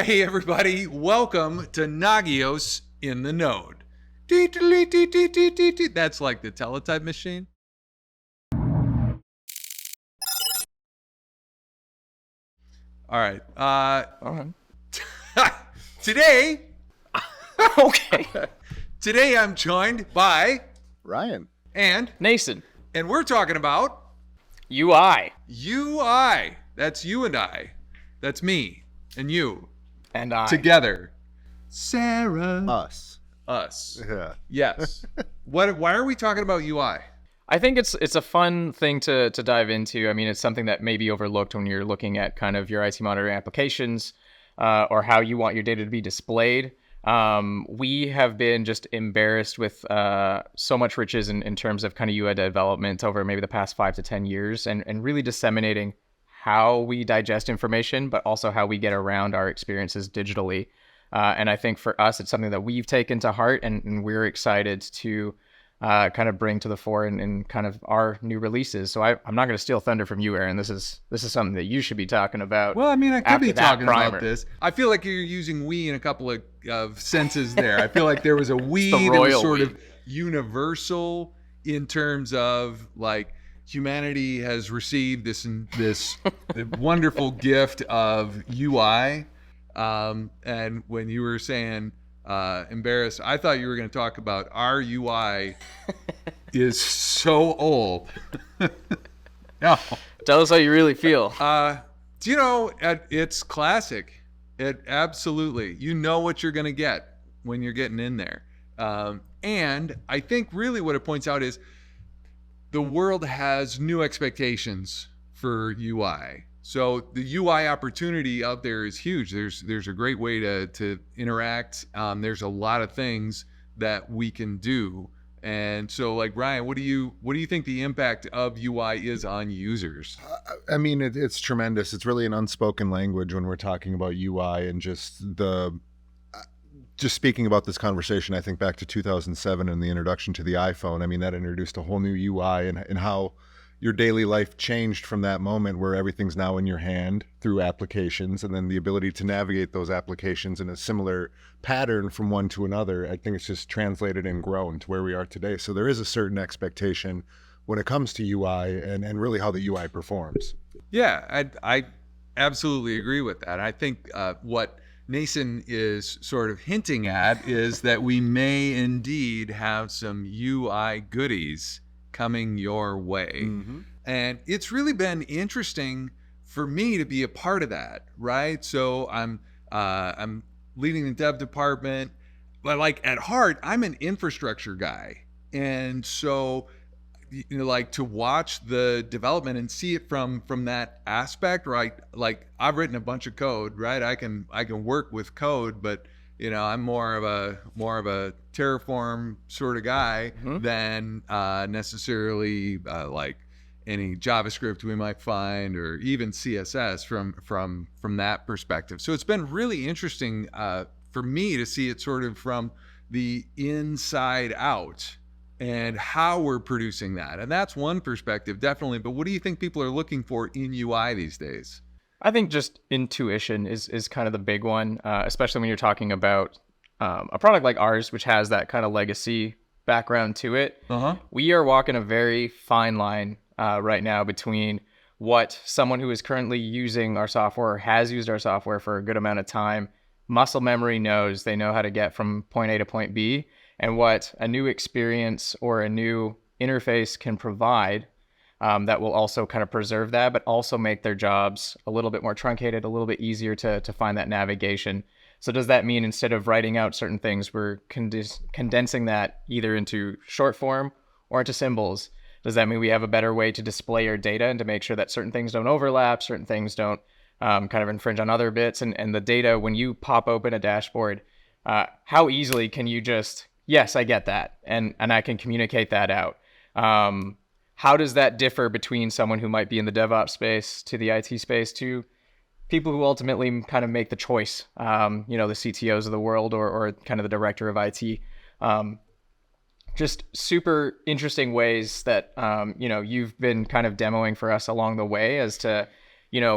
Hey everybody, welcome to Nagios in the Node. That's like the teletype machine. All right. All Today, right. Okay. today I'm joined by Ryan. and Nason. we're talking about UI. UI. That's you and I. That's me and you And I. together. Sarah. Us. Us. Yeah. Yes. Why are we talking about UI? I think it's a fun thing to dive into. I mean, it's something that may be overlooked when you're looking at kind of your IT monitoring applications or how you want your data to be displayed. We have been just embarrassed with so much riches in terms of kind of UI development over maybe the past 5 to 10 years and really disseminating how we digest information, but also how we get around our experiences digitally. And I think for us, it's something that we've taken to heart and we're excited to kind of bring to the fore in kind of our new releases. So I'm not going to steal thunder from you, Aaron. This is something that you should be talking about. Well, I mean, I could be talking primer. about this. I feel like you're using we in a couple of senses there. I feel like there was a we the that was royal sort we. of universal in terms of like humanity has received this wonderful gift of UI. And when you were saying embarrassed, I thought you were going to talk about our UI is so old. No. Tell us how you really feel. Do you know, it's classic. It absolutely, you know what you're going to get when you're getting in there. And I think really what it points out is the world has new expectations for UI. So the UI opportunity out there is huge. There's a great way to interact. There's a lot of things that we can do. And so, like, Ryan, what do you think the impact of UI is on users? I mean, it's tremendous. It's really an unspoken language when we're talking about UI and just speaking about this conversation. I think back to 2007 and the introduction to the iPhone. I mean, that introduced a whole new UI and how your daily life changed from that moment where everything's now in your hand through applications, and then the ability to navigate those applications in a similar pattern from one to another. I think it's just translated and grown to where we are today. So there is a certain expectation when it comes to UI and really how the UI performs. Yeah, I absolutely agree with that. I think what Nason is sort of hinting at is that we may indeed have some UI goodies coming your way. Mm-hmm. And it's really been interesting for me to be a part of that, right? So I'm leading the dev department, but like at heart, I'm an infrastructure guy. And so, you know, like to watch the development and see it from that aspect, right? Like I've written a bunch of code, right? I can work with code, but you know, I'm more of a Terraform sort of guy than necessarily like any JavaScript we might find, or even CSS from that perspective. So it's been really interesting for me to see it sort of from the inside out and how we're producing that. And that's one perspective, definitely. But what do you think people are looking for in UI these days? I think just intuition is kind of the big one, especially when you're talking about a product like ours, which has that kind of legacy background to it. Uh-huh. We are walking a very fine line right now between what someone who is currently using our software or has used our software for a good amount of time, muscle memory knows they know how to get from point A to point B, and what a new experience or a new interface can provide that will also kind of preserve that, but also make their jobs a little bit more truncated, a little bit easier to find that navigation. So does that mean instead of writing out certain things, we're condensing that either into short form or into symbols? Does that mean we have a better way to display our data and to make sure that certain things don't overlap, certain things don't kind of infringe on other bits? And the data, when you pop open a dashboard, how easily can you just, yes, I get that, and I can communicate that out? How does that differ between someone who might be in the DevOps space to the IT space to people who ultimately kind of make the choice, the CTOs of the world or kind of the director of IT? Just super interesting ways that, you've been kind of demoing for us along the way as to,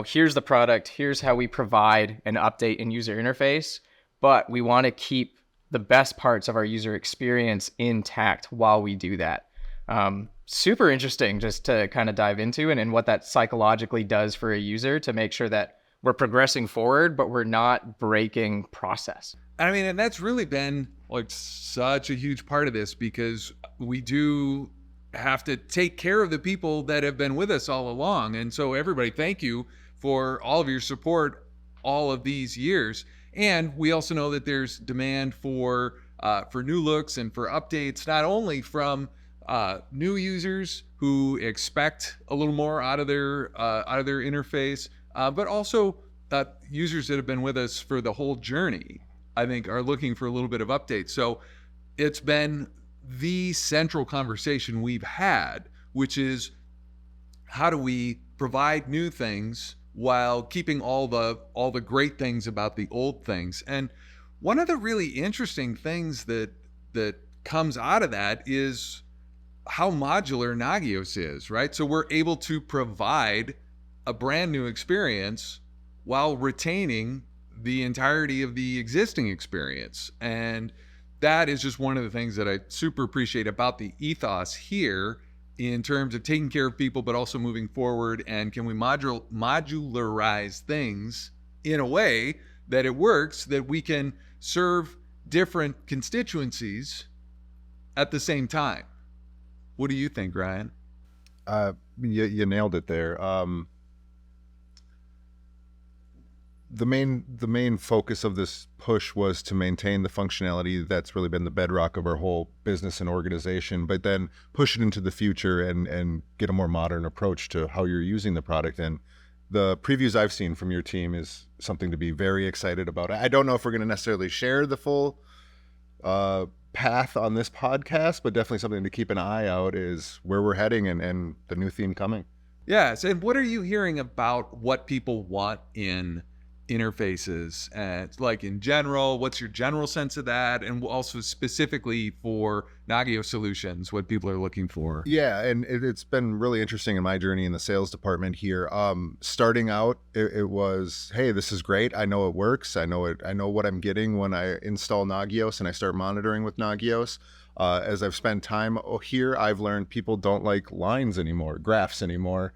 here's the product, here's how we provide an update and user interface, but we want to keep the best parts of our user experience intact while we do that. Super interesting just to kind of dive into and what that psychologically does for a user to make sure that we're progressing forward, but we're not breaking process. I mean, and that's really been like such a huge part of this, because we do have to take care of the people that have been with us all along. And so everybody, thank you for all of your support all of these years. And we also know that there's demand for new looks and for updates, not only from new users who expect a little more out of their interface, but also users that have been with us for the whole journey, I think, are looking for a little bit of update. So it's been the central conversation we've had, which is how do we provide new things while keeping all the great things about the old things. And one of the really interesting things that comes out of that is how modular Nagios is, right? So we're able to provide a brand new experience while retaining the entirety of the existing experience. And that is just one of the things that I super appreciate about the ethos here in terms of taking care of people, but also moving forward. And can we modularize things in a way that it works, that we can serve different constituencies at the same time? What do you think, Ryan? You nailed it there. The main focus of this push was to maintain the functionality that's really been the bedrock of our whole business and organization, but then push it into the future and get a more modern approach to how you're using the product. And the previews I've seen from your team is something to be very excited about. I don't know if we're going to necessarily share the full path on this podcast, but definitely something to keep an eye out is where we're heading and the new theme coming. Yes. And what are you hearing about what people want in interfaces, like in general? What's your general sense of that, and also specifically for Nagios solutions, what people are looking for? Yeah, and it's been really interesting in my journey in the sales department here. Starting out, it was, hey, this is great. I know it works. I know what I'm getting when I install Nagios and I start monitoring with Nagios. As I've spent time here, I've learned people don't like lines anymore, graphs anymore,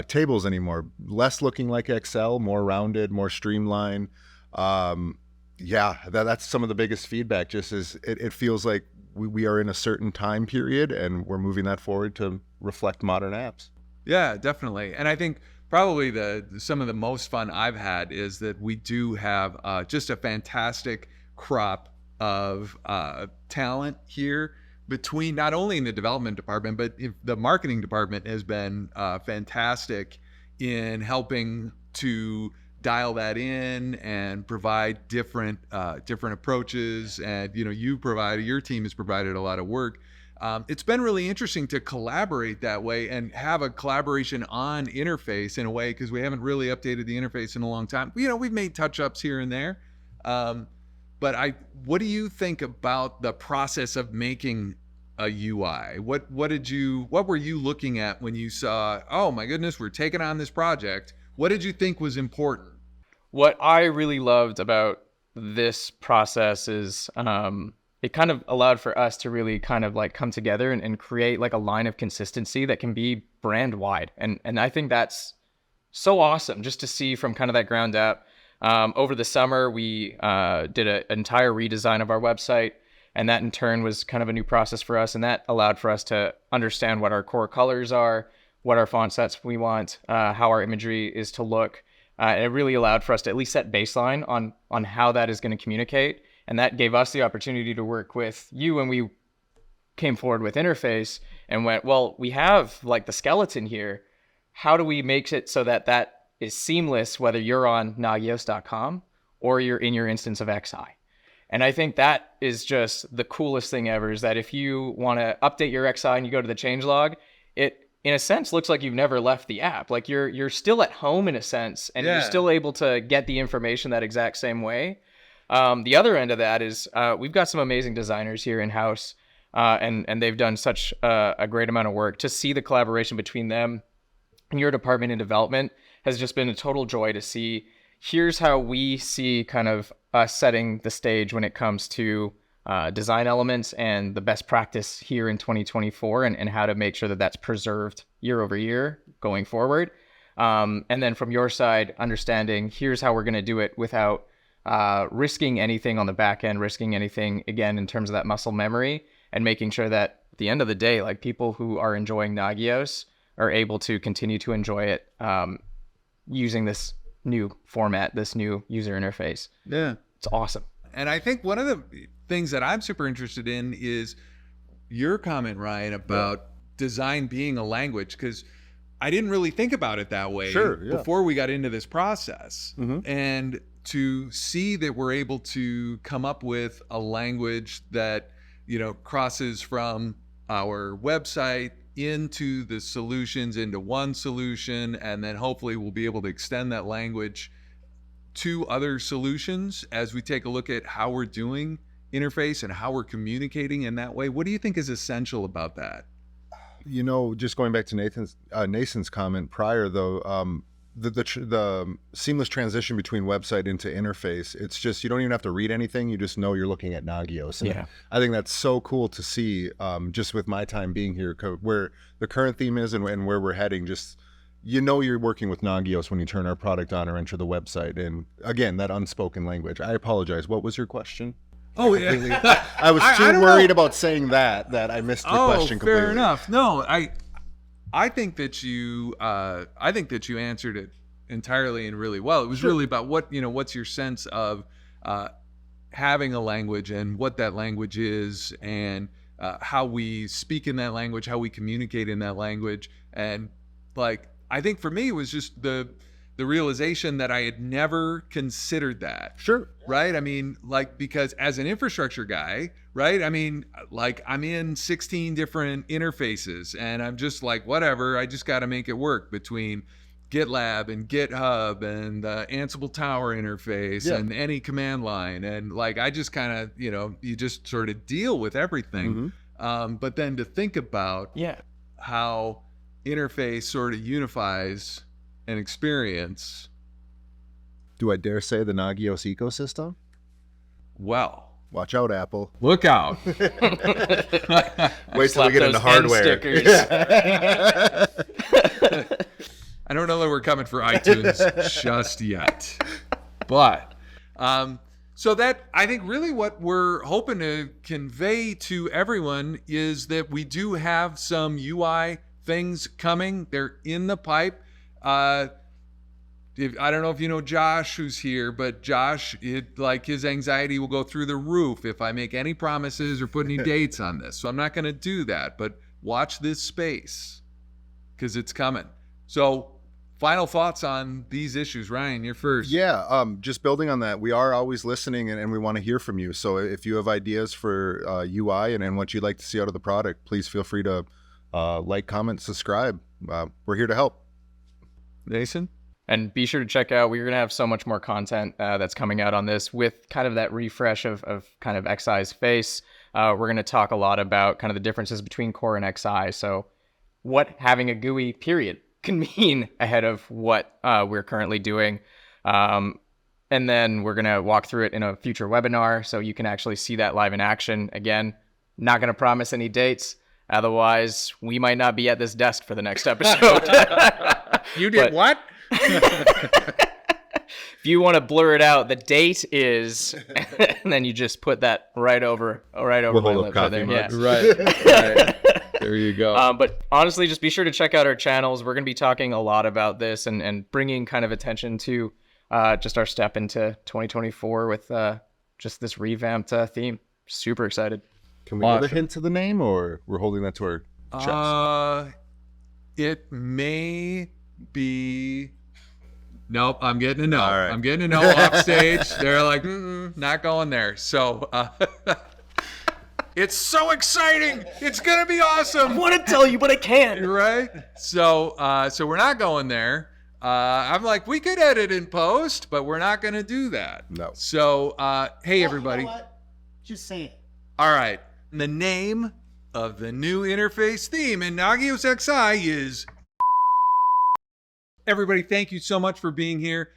tables anymore, less looking like Excel, more rounded, more streamlined. That's some of the biggest feedback, just as it feels like we are in a certain time period and we're moving that forward to reflect modern apps. Yeah, definitely. And I think probably some of the most fun I've had is that we do have just a fantastic crop of talent here, between not only in the development department, but the marketing department has been fantastic in helping to dial that in and provide different approaches. And your team has provided a lot of work. It's been really interesting to collaborate that way and have a collaboration on interface in a way, because we haven't really updated the interface in a long time. We've made touch-ups here and there. But what do you think about the process of making a UI? What were you looking at when you saw, oh my goodness, we're taking on this project? What did you think was important? What I really loved about this process is it kind of allowed for us to really kind of like come together and create like a line of consistency that can be brand wide. And I think that's so awesome just to see from kind of that ground up. Over the summer, we did an entire redesign of our website, and that in turn was kind of a new process for us, and that allowed for us to understand what our core colors are, what our font sets we want, how our imagery is to look. And it really allowed for us to at least set baseline on how that is going to communicate, and that gave us the opportunity to work with you when we came forward with interface and went, well, we have like the skeleton here. How do we make it so that is seamless, whether you're on Nagios.com or you're in your instance of XI? And I think that is just the coolest thing ever, is that if you want to update your XI and you go to the changelog, it in a sense looks like you've never left the app. Like you're still at home in a sense, and you're still able to get the information that exact same way. The other end of that is we've got some amazing designers here in-house, and they've done such a great amount of work to see the collaboration between them and your department in development has just been a total joy to see. Here's how we see kind of us setting the stage when it comes to design elements and the best practice here in 2024, and how to make sure that that's preserved year over year going forward. And then from your side, understanding here's how we're going to do it without risking anything on the back end, risking anything, again, in terms of that muscle memory, and making sure that at the end of the day, like, people who are enjoying Nagios are able to continue to enjoy it using this new format, this new user interface. Yeah. It's awesome. And I think one of the things that I'm super interested in is your comment, Ryan, about design being a language, because I didn't really think about it that way before we got into this process. And to see that we're able to come up with a language that, you know, crosses from our website into the solutions, into one solution, and then hopefully we'll be able to extend that language to other solutions as we take a look at how we're doing interface and how we're communicating in that way. What do you think is essential about that? You know, just going back to Nathan's comment prior, though, the seamless transition between website into interface, it's just, you don't even have to read anything. You just know you're looking at Nagios. And I think that's so cool to see, just with my time being here, where the current theme is and where we're heading. Just, you know, you're working with Nagios when you turn our product on or enter the website. And again, that unspoken language. I apologize. What was your question? Oh, yeah. I was too worried about saying that I missed your question completely. Fair enough. No, I think that you answered it entirely and really well. It was really about what's your sense of having a language and what that language is, and how we speak in that language, how we communicate in that language. And like, I think for me, it was just the realization that I had never considered that. Right? I mean, like, because as an infrastructure guy, right? I mean, like, I'm in 16 different interfaces and I'm just like, whatever, I just got to make it work between GitLab and GitHub and the Ansible Tower interface and any command line. And like, I just kind of, you just sort of deal with everything. But then to think about how interface sort of unifies an experience. Do I dare say the Nagios ecosystem? Well, watch out, Apple. Look out. Wait till we get into hardware. I don't know that we're coming for iTunes just yet. But so that, I think really what we're hoping to convey to everyone is that we do have some UI things coming. They're in the pipe. I don't know if you know Josh, who's here, but Josh, his anxiety will go through the roof if I make any promises or put any dates on this. So I'm not going to do that, but watch this space because it's coming. So final thoughts on these issues. Ryan, you're first. Yeah, just building on that, we are always listening and we want to hear from you. So if you have ideas for UI and what you'd like to see out of the product, please feel free to like, comment, subscribe. We're here to help. Nathan? And be sure to check out, we're going to have so much more content that's coming out on this with kind of that refresh of kind of XI's face. We're going to talk a lot about kind of the differences between Core and XI. So what having a GUI period can mean ahead of what we're currently doing. And then we're going to walk through it in a future webinar so you can actually see that live in action. Again, not going to promise any dates. Otherwise, we might not be at this desk for the next episode. You did what? If you want to blur it out, the date is, and then you just put that right over my lips right there. Yeah. Right. There you go. But honestly, just be sure to check out our channels. We're going to be talking a lot about this and bringing kind of attention to just our step into 2024 with just this revamped theme. Super excited. Can we give a hint to the name, or we're holding that to our chest? It may be. Nope, I'm getting a no. All right. I'm getting a no off stage. They're like, not going there. So it's so exciting. It's gonna be awesome. I want to tell you, but I can't. Right? So we're not going there. I'm like, we could edit in post, but we're not gonna do that. No. So hey everybody. You know what? Just say it. All right. The name of the new interface theme in Nagios XI is Everybody, thank you so much for being here.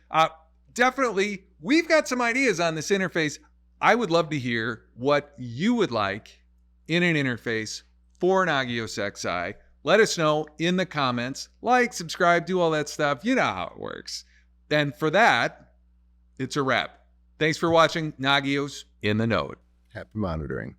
Definitely, we've got some ideas on this interface. I would love to hear what you would like in an interface for Nagios XI. Let us know in the comments. Like, subscribe, do all that stuff. You know how it works. And for that, it's a wrap. Thanks for watching Nagios in the Node. Happy monitoring.